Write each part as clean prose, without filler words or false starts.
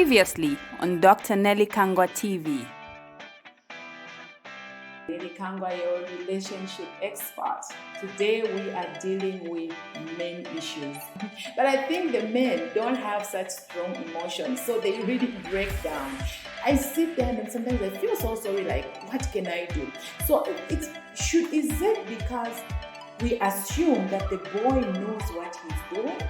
Previously on Dr. Nellie Kangwa TV. NELLIE KANGWA, your relationship expert. Today we are dealing with men issues. But I think the men don't have such strong emotions, so they really break down. I sit there and sometimes I feel so sorry, like, what can I do? So is it because we assume that the boy knows what he's doing?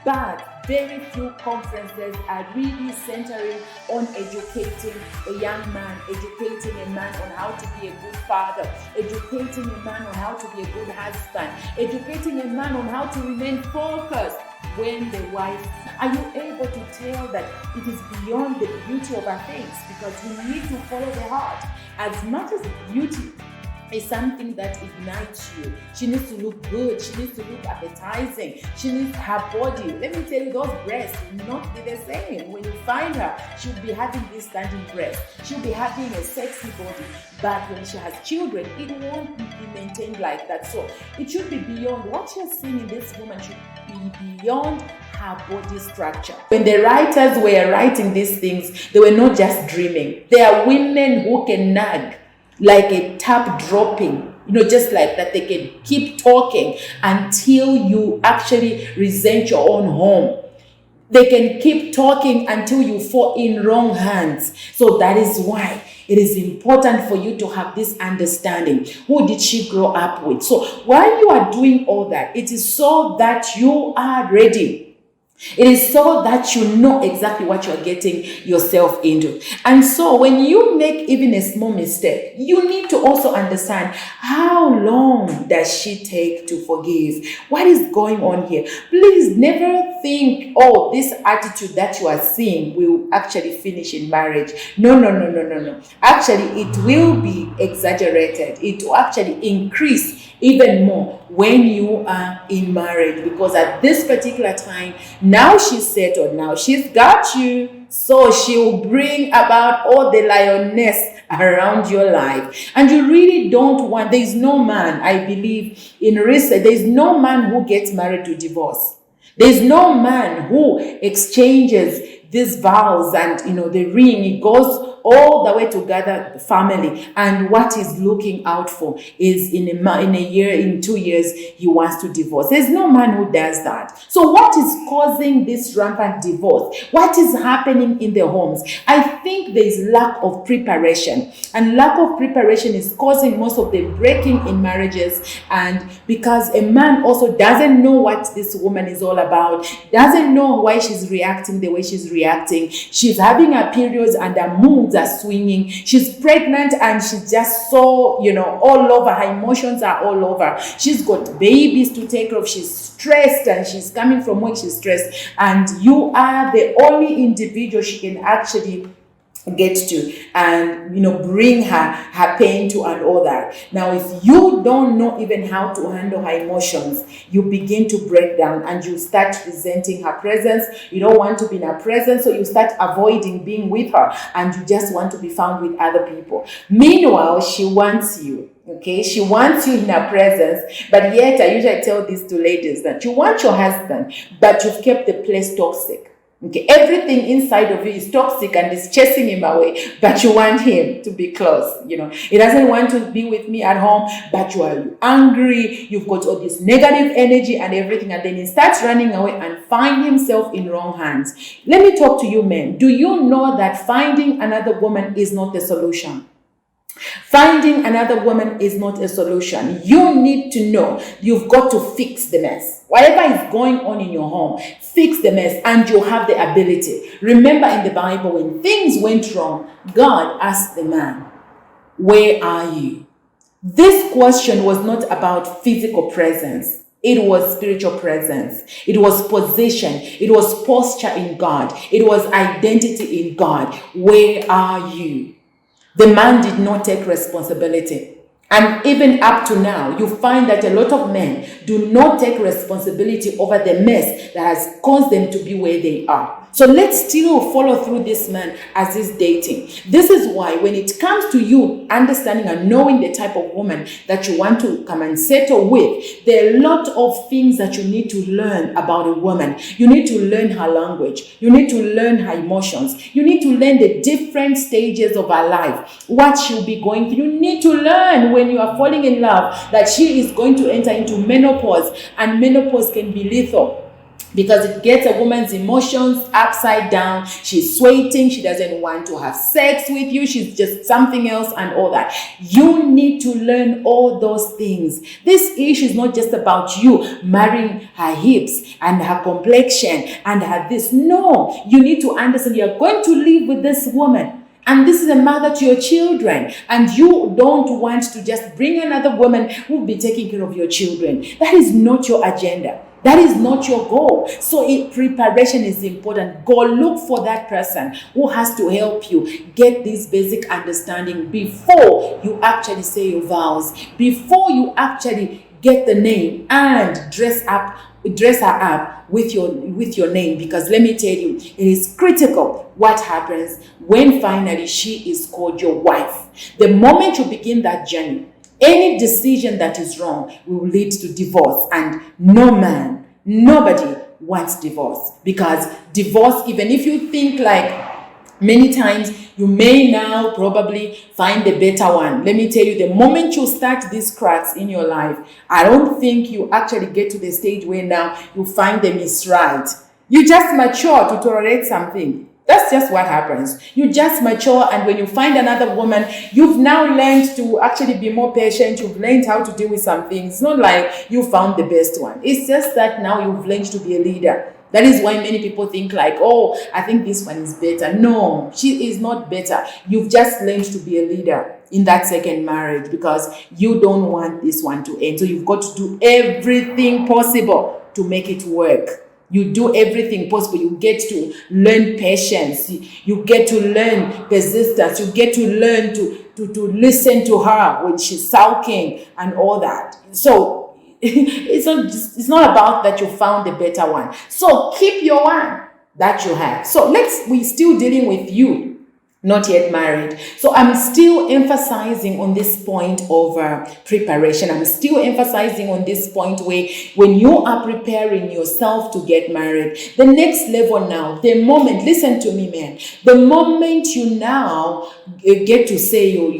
But very few conferences are really centering on educating a young man, educating a man on how to be a good father, educating a man on how to be a good husband, educating a man on how to remain focused when the wife. Are you able to tell that it is beyond the beauty of our face? Because we need to follow the heart. As much as beauty is something that ignites you. She needs to look good. She needs to look appetizing. She needs her body. Let me tell you, those breasts will not be the same. When you find her, she'll be having this standing breast. She'll be having a sexy body. But when she has children, it won't be maintained like that. So it should be beyond. What you're seeing in this woman should be beyond her body structure. When the writers were writing these things, they were not just dreaming. They are women who can nag like a tap dropping, just like that. They can keep talking until you actually resent your own home. They can keep talking until you fall in wrong hands. So that is why it is important for you to have this understanding. Who did she grow up with? So while you are doing all that, it is so that you are ready. It is so that you know exactly what you're getting yourself into. And so when you make even a small mistake, you need to also understand, how long does she take to forgive? What is going on here? Please never think, oh, this attitude that you are seeing will actually finish in marriage. No. Actually, it will be exaggerated. It will actually increase even more when you are in marriage, because at this particular time, now she's settled, now she's got you, so she will bring about all the lioness around your life. And you really don't want, there's no man, I believe in research, there's no man who gets married to divorce. There's no man who exchanges these vows and the ring. It goes all the way to gather the family, and what he's looking out for is in a year, in 2 years, he wants to divorce. There's no man who does that. So what is causing this rampant divorce? What is happening in the homes? I think there is lack of preparation, and lack of preparation is causing most of the breaking in marriages. And because a man also doesn't know what this woman is all about, doesn't know why she's reacting the way she's reacting. She's having her periods and her moods are swinging. She's pregnant and she's just so, all over. Her emotions are all over. She's got babies to take care of. She's stressed and she's coming from work. She's stressed. And you are the only individual she can actually get to and bring her pain to and all that. Now, if you don't know even how to handle her emotions, you begin to break down and you start resenting her presence. You don't want to be in her presence, so you start avoiding being with her and you just want to be found with other people. Meanwhile, she wants you. Okay, she wants you in her presence, but yet I usually tell this to ladies that you want your husband, but you've kept the place toxic. Okay, everything inside of you is toxic and is chasing him away, but you want him to be close. He doesn't want to be with me at home, but you are angry, you've got all this negative energy and everything, and then he starts running away and find himself in wrong hands. Let me talk to you men. Do you know that finding another woman is not the solution? Finding another woman is not a solution. You need to know you've got to fix the mess. Whatever is going on in your home, fix the mess, and you have the ability. Remember in the Bible, when things went wrong, God asked the man, "Where are you?" This question was not about physical presence. It was spiritual presence. It was position. It was posture in God. It was identity in God. Where are you? The man did not take responsibility. And even up to now, you find that a lot of men do not take responsibility over the mess that has caused them to be where they are. So let's still follow through this man as he's dating. This is why when it comes to you understanding and knowing the type of woman that you want to come and settle with, there are a lot of things that you need to learn about a woman. You need to learn her language. You need to learn her emotions. You need to learn the different stages of her life, what she'll be going through. You need to learn when you are falling in love that she is going to enter into menopause, and menopause can be lethal, because it gets a woman's emotions upside down. She's sweating. She doesn't want to have sex with you. She's just something else and all that. You need to learn all those things. This issue is not just about you marrying her hips and her complexion and her this. No, you need to understand you're going to live with this woman. And this is a mother to your children. And you don't want to just bring another woman who will be taking care of your children. That is not your agenda. That is not your goal. So preparation is important. Go look for that person who has to help you get this basic understanding before you actually say your vows, before you actually get the name and dress her up with your name. Because let me tell you, it is critical what happens when finally she is called your wife. The moment you begin that journey, any decision that is wrong will lead to divorce, and nobody wants divorce. Because divorce, even if you think like many times you may now probably find a better one, let me tell you, the moment you start these cracks in your life, I don't think you actually get to the stage where now you find them is right. You just mature to tolerate something. That's just what happens. You just mature, and when you find another woman, you've now learned to actually be more patient. You've learned how to deal with some things. It's not like you found the best one. It's just that now you've learned to be a leader. That is why many people think like, oh, I think this one is better. No, she is not better. You've just learned to be a leader in that second marriage because you don't want this one to end. So you've got to do everything possible to make it work. You do everything possible. You get to learn patience. You get to learn persistence. You get to learn to listen to her when she's sulking and all that. So it's not about that you found a better one. So keep your one that you have. So we're still dealing with you, not yet married. So I'm still emphasizing on this point of preparation. I'm still emphasizing on this point where when you are preparing yourself to get married, the next level now, the moment, listen to me, man, the moment you now get to say your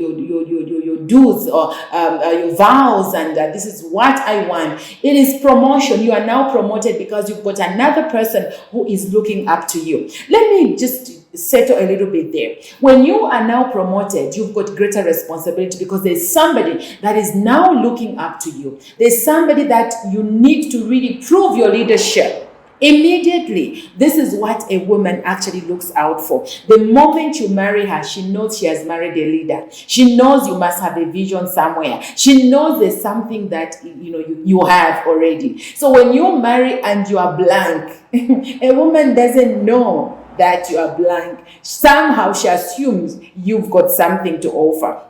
dues or your vows and this is what I want, it is promotion. You are now promoted because you've got another person who is looking up to you. Let me just settle a little bit there. When you are now promoted, you've got greater responsibility because there's somebody that is now looking up to you. There's somebody that you need to really prove your leadership. Immediately, this is what a woman actually looks out for. The moment you marry her, she knows she has married a leader. She knows you must have a vision somewhere. She knows there's something that you have already. So when you marry and you are blank, a woman doesn't know that you are blank. Somehow she assumes you've got something to offer.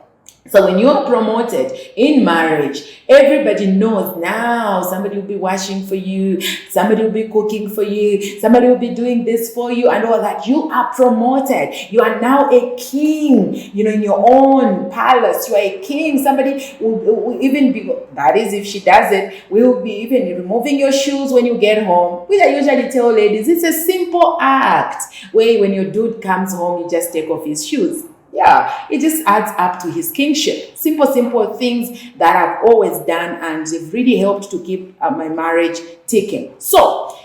So when you're promoted in marriage, everybody knows now somebody will be washing for you, somebody will be cooking for you, somebody will be doing this for you and all that. You are promoted. You are now a king, in your own palace. You are a king. Somebody will even be, that is if she does it, will be even removing your shoes when you get home. Which I usually tell ladies, it's a simple act where when your dude comes home, you just take off his shoes. Yeah, it just adds up to his kingship. Simple things that I've always done, and they've really helped to keep my marriage ticking. So,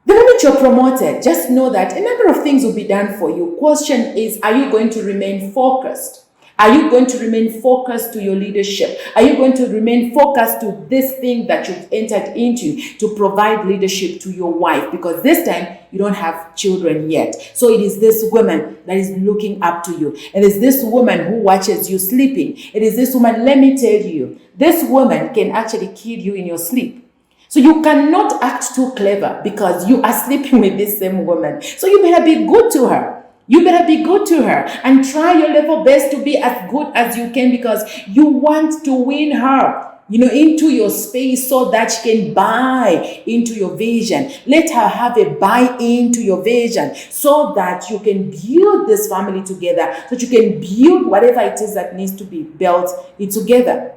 the moment you're promoted, just know that a number of things will be done for you. Question is, are you going to remain focused? Are you going to remain focused to your leadership? Are you going to remain focused to this thing that you've entered into to provide leadership to your wife? Because this time you don't have children yet. So it is this woman that is looking up to you. It is this woman who watches you sleeping. It is this woman, let me tell you, this woman can actually kill you in your sleep. So you cannot act too clever because you are sleeping with this same woman. So you better be good to her. You better be good to her and try your level best to be as good as you can because you want to win her. into your space so that she can buy into your vision. Let her have a buy into your vision so that you can build this family together, so that you can build whatever it is that needs to be built together.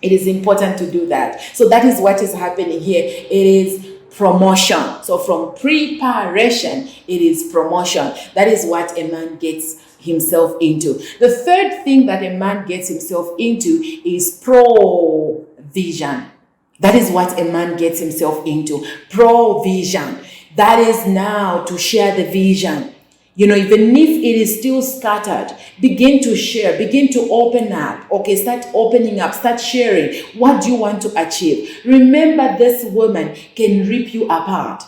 It is important to do that. So that is what is happening here. It is promotion. So from preparation, it is promotion. That is what a man gets himself into. The third thing that a man gets himself into is provision. That is what a man gets himself into. Provision. That is now to share the vision. Even if it is still scattered, begin to share, begin to open up. Okay, start opening up, start sharing. What do you want to achieve? Remember, this woman can rip you apart.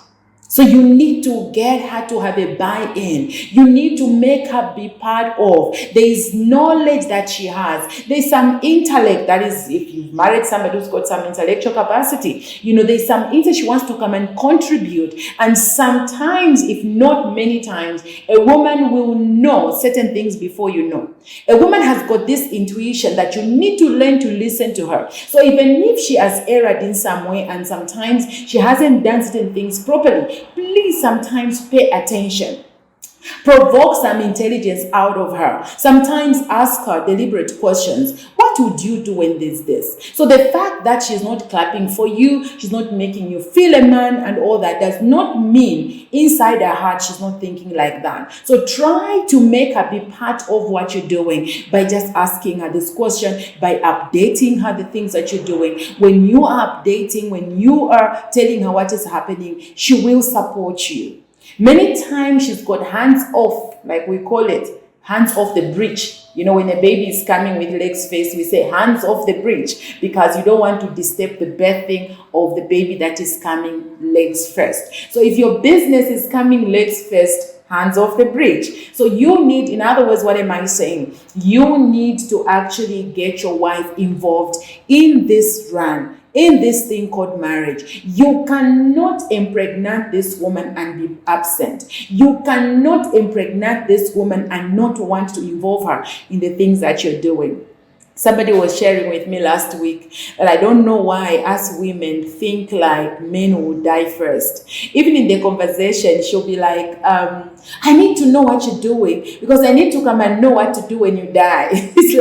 So you need to get her to have a buy-in. You need to make her be part of. There is knowledge that she has. There's some intellect that is, if you've married somebody who's got some intellectual capacity, there's some intellect she wants to come and contribute. And sometimes, if not many times, a woman will know certain things before you know. A woman has got this intuition that you need to learn to listen to her. So even if she has erred in some way and sometimes she hasn't done certain things properly, please sometimes pay attention. Provoke some intelligence out of her. Sometimes ask her deliberate questions. What would you do when there's this? So the fact that she's not clapping for you, she's not making you feel a man and all that, does not mean inside her heart she's not thinking like that. So try to make her be part of what you're doing by just asking her this question, by updating her the things that you're doing. When you are updating, when you are telling her what is happening, she will support you. Many times she's got hands off, like we call it, hands off the bridge. When a baby is coming with legs first, we say hands off the bridge, because you don't want to disturb the birthing of the baby that is coming legs first. So if your business is coming legs first, hands off the bridge. So you need, in other words, what am I saying? You need to actually get your wife involved in this run, in this thing called marriage. You cannot impregnate this woman and be absent. You cannot impregnate this woman and not want to involve her in the things that you're doing. Somebody was sharing with me last week that I don't know why us women think like men will die first. Even in the conversation, she'll be like, I need to know what you're doing because I need to come and know what to do when you die. That's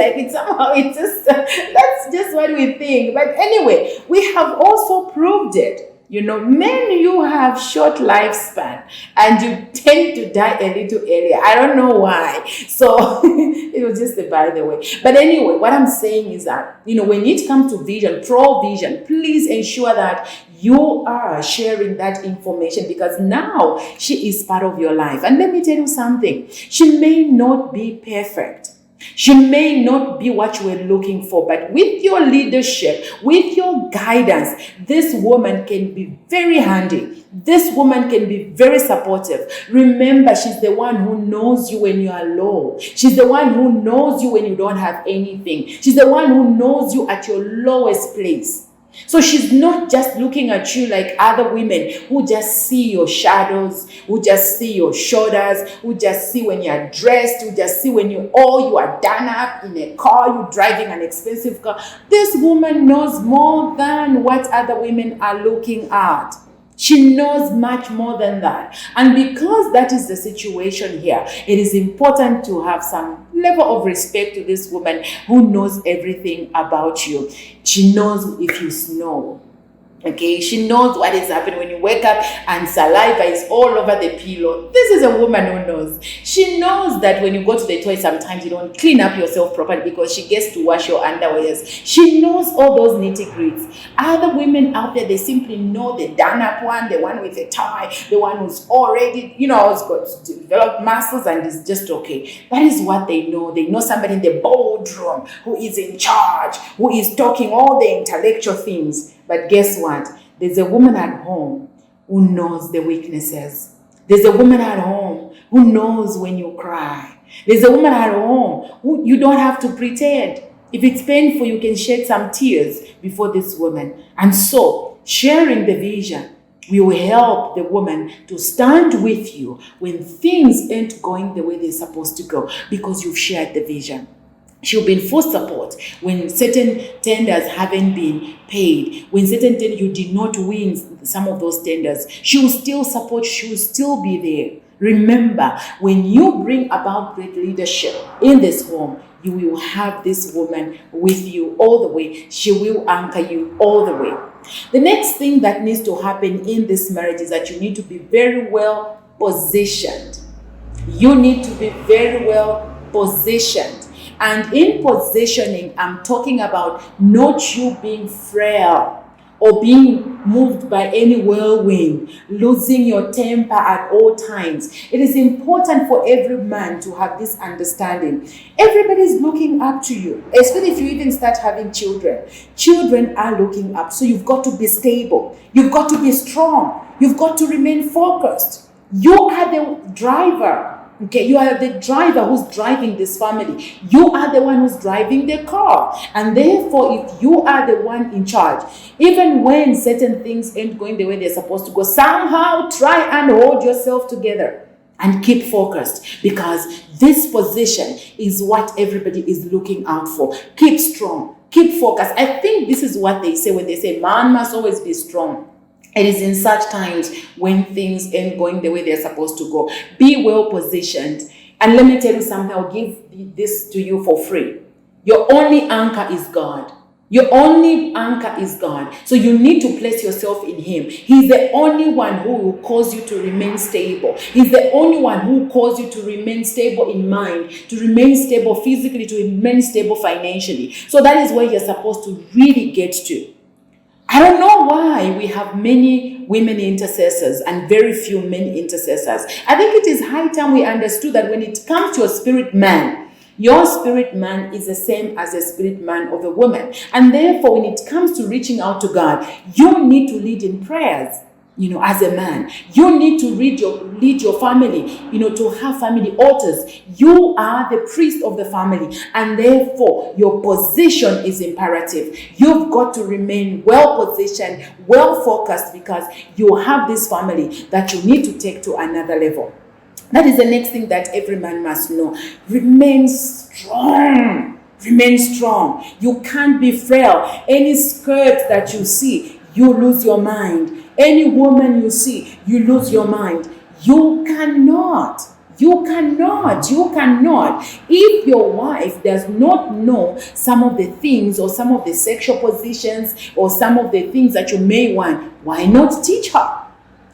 just what we think. But anyway, we have also proved it. Men, you have short lifespan and you tend to die a little earlier. I don't know why. So it was just a by the way. But anyway, what I'm saying is that, when it comes to vision, provision, please ensure that you are sharing that information, because now she is part of your life. And let me tell you something. She may not be perfect. She may not be what you were looking for, but with your leadership, with your guidance, this woman can be very handy. This woman can be very supportive. Remember, she's the one who knows you when you are low. She's the one who knows you when you don't have anything. She's the one who knows you at your lowest place. So she's not just looking at you like other women who just see your shadows, who just see your shoulders, who just see when you're dressed, who just see when you are done up in a car, you're driving an expensive car. This woman knows more than what other women are looking at. She knows much more than that. And because that is the situation here, it is important to have some level of respect to this woman who knows everything about you. She knows if you snore. Okay, she knows what is happening when you wake up and saliva is all over the pillow. This is a woman who knows. She knows that when you go to the toilet, sometimes you don't clean up yourself properly because she gets to wash your underwears. She knows all those nitty-gritties. Other women out there, they simply know the done-up one, the one with a tie, the one who's already, has got developed muscles and is just okay. That is what they know. They know somebody in the boardroom who is in charge, who is talking all the intellectual things. But guess what? There's a woman at home who knows the weaknesses. There's a woman at home who knows when you cry. There's a woman at home who you don't have to pretend. If it's painful, you can shed some tears before this woman. And so, sharing the vision will help the woman to stand with you when things ain't going the way they're supposed to go, because you've shared the vision. She'll be in full support when certain tenders haven't been paid, when certain you did not win some of those tenders. She will still support, she will still be there. Remember, when you bring about great leadership in this home, you will have this woman with you all the way. She will anchor you all the way. The next thing that needs to happen in this marriage is that you need to be very well positioned. You need to be very well positioned. And in positioning, I'm talking about not you being frail or being moved by any whirlwind, losing your temper at all times. It is important for every man to have this understanding. Everybody's looking up to you, especially if you even start having children. Children are looking up, so you've got to be stable. You've got to be strong. You've got to remain focused. You are the driver. Okay, you are the driver who's driving this family. You are the one who's driving the car. And therefore, if you are the one in charge, even when certain things ain't going the way they're supposed to go, somehow try and hold yourself together and keep focused, because this position is what everybody is looking out for. Keep strong, keep focused. I think this is what they say when they say man must always be strong. It is in such times when things ain't going the way they're supposed to go. Be well positioned. And let me tell you something, I'll give this to you for free. Your only anchor is God. Your only anchor is God. So you need to place yourself in Him. He's the only one who will cause you to remain stable. He's the only one who will cause you to remain stable in mind, to remain stable physically, to remain stable financially. So that is where you're supposed to really get to. I don't know why we have many women intercessors and very few men intercessors. I think it is high time we understood that when it comes to a spirit man, your spirit man is the same as the spirit man of a woman. And therefore, when it comes to reaching out to God, you need to lead in prayers. As a man, you need to lead your family, to have family altars. You are the priest of the family, and therefore your position is imperative. You've got to remain well positioned, well focused, because you have this family that you need to take to another level. That is the next thing that every man must know. Remain strong. Remain strong. You can't be frail. Any skirt that you see, you lose your mind. Any woman you see, you lose your mind. You cannot. If your wife does not know some of the things or some of the sexual positions or some of the things that you may want, why not teach her?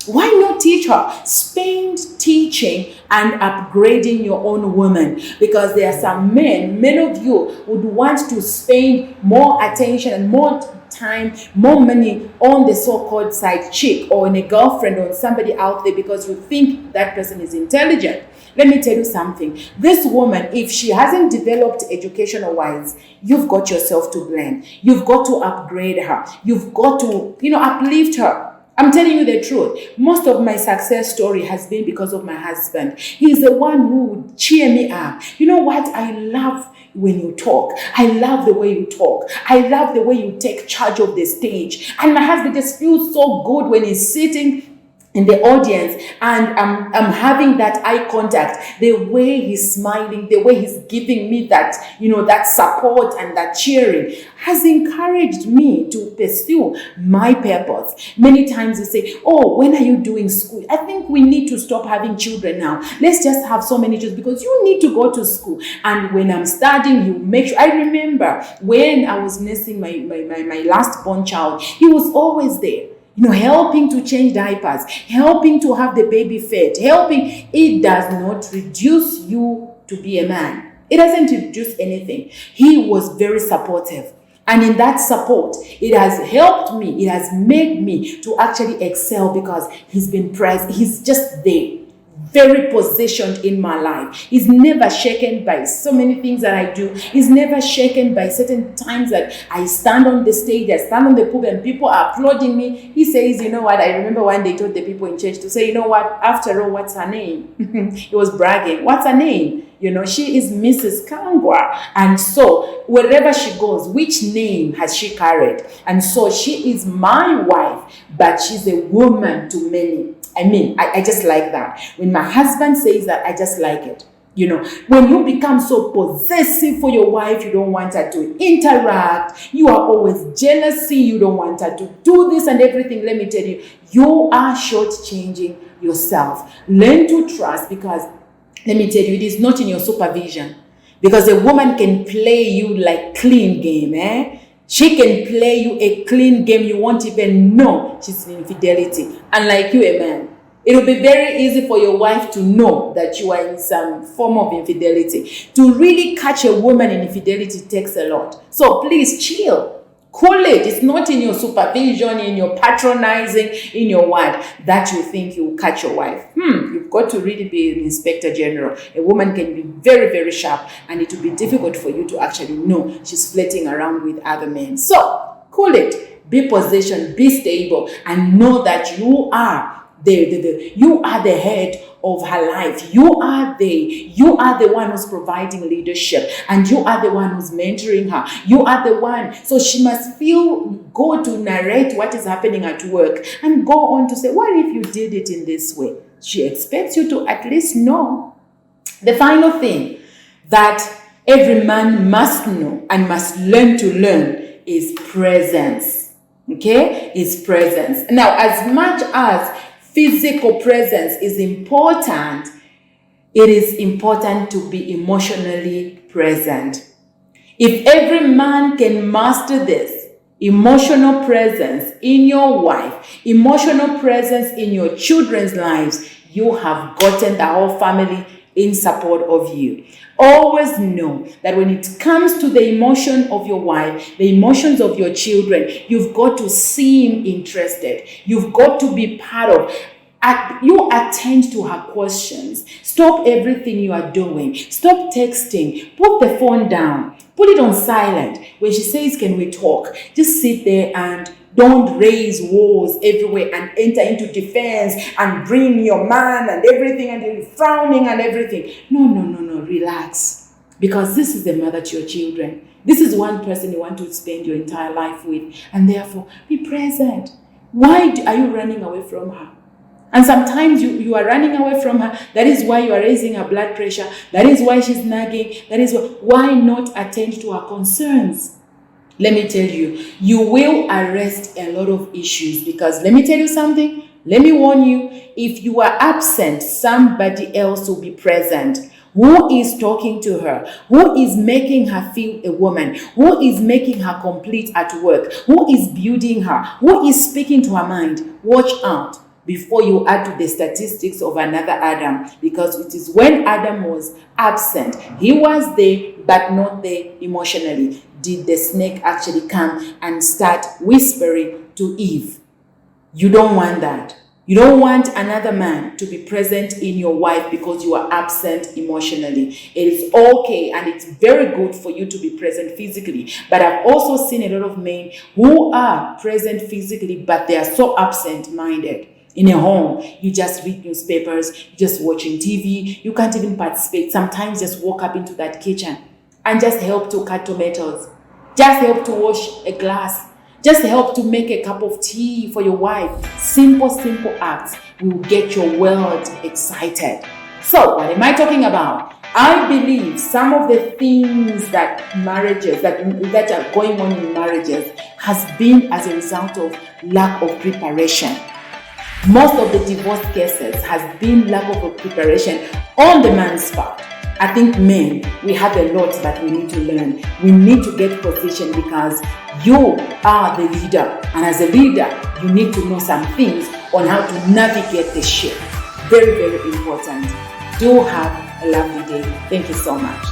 Why not teach her? Spend teaching and upgrading your own woman, because there are some many of you would want to spend more attention and more time, more money on the so-called side chick or on a girlfriend or on somebody out there because you think that person is intelligent. Let me tell you something. This woman, if she hasn't developed educational wise, you've got yourself to blame. You've got to upgrade her. You've got to, uplift her. I'm telling you the truth. Most of my success story has been because of my husband. He's the one who would cheer me up. You know what? I love when you talk. I love the way you talk. I love the way you take charge of the stage. And my husband just feels so good when he's sitting in the audience and I'm having that eye contact, the way he's smiling, the way he's giving me that, that support and that cheering has encouraged me to pursue my purpose. Many times you say, oh, when are you doing school? I think we need to stop having children now. Let's just have so many children because you need to go to school. And when I'm studying, you make sure. I remember when I was nursing my last born child, he was always there. Helping to change diapers, helping to have the baby fed, helping. It does not reduce you to be a man. It doesn't reduce anything. He was very supportive. And in that support, it has helped me. It has made me to actually excel because he's been present. He's just there. Very positioned in my life. He's never shaken by so many things that I do. He's never shaken by certain times that I stand on the stage, I stand on the pulpit and people are applauding me. He says, you know what? I remember one day told the people in church to say, you know what? After all, what's her name? He was bragging. What's her name? She is Mrs. Kangwa. And so wherever she goes, which name has she carried? And so she is my wife, but she's a woman to many. I just like that. When my husband says that, I just like it. When you become so possessive for your wife, you don't want her to interact, you are always jealousy, you don't want her to do this and everything, let me tell you, you are shortchanging yourself. Learn to trust, because let me tell you, it is not in your supervision. Because a woman can play you like clean game, She can play you a clean game, you won't even know she's in infidelity. Unlike you, a man. It will be very easy for your wife to know that you are in some form of infidelity. To really catch a woman in infidelity takes a lot. So please chill. Cool it. It's not in your supervision, in your patronizing, in your word that you think you will catch your wife. You've got to really be an inspector general. A woman can be very, very sharp, and it will be difficult for you to actually know she's flirting around with other men. So cool it. Be positioned, be stable, and know that you are you are the head of her life. You are the one who's providing leadership, and you are the one who's mentoring her. You are the one. So she must go to narrate what is happening at work and go on to say, what if you did it in this way? She expects you to at least know. The final thing that every man must know and must learn to learn is presence. Okay? Is presence. Now, as much as physical presence is important, it is important to be emotionally present. If every man can master this, emotional presence in your wife, emotional presence in your children's lives, you have gotten the whole family in support of you. Always know that when it comes to the emotion of your wife, the emotions of your children, you've got to seem interested. You've got to be part of. You attend to her questions. Stop everything you are doing. Stop texting. Put the phone down. Put it on silent. When she says, can we talk? Just sit there and don't raise walls everywhere and enter into defense and bring your man and everything and you're frowning and everything. No. Relax. Because this is the mother to your children. This is one person you want to spend your entire life with. And therefore, be present. Why are you running away from her? And sometimes you are running away from her. That is why you are raising her blood pressure. That is why she's nagging. That is why not attend to her concerns? Let me tell you, you will arrest a lot of issues, because let me tell you something. Let me warn you, if you are absent, somebody else will be present. Who is talking to her? Who is making her feel a woman? Who is making her complete at work? Who is building her? Who is speaking to her mind? Watch out before you add to the statistics of another Adam, because it is when Adam was absent, he was there but not there emotionally, did the snake actually come and start whispering to Eve. You don't want that. You don't want another man to be present in your wife because you are absent emotionally. It is okay and it's very good for you to be present physically. But I've also seen a lot of men who are present physically, but they are so absent-minded. In a home, you just read newspapers, you're just watching TV, you can't even participate. Sometimes just walk up into that kitchen and just help to cut tomatoes. Just help to wash a glass. Just help to make a cup of tea for your wife. Simple acts will get your world excited. So, what am I talking about? I believe some of the things that marriages, that are going on in marriages has been as a result of lack of preparation. Most of the divorce cases has been lack of preparation on the man's part. I think men, we have a lot that we need to learn. We need to get positioned because you are the leader. And as a leader, you need to know some things on how to navigate the ship. Very, very important. Do have a lovely day. Thank you so much.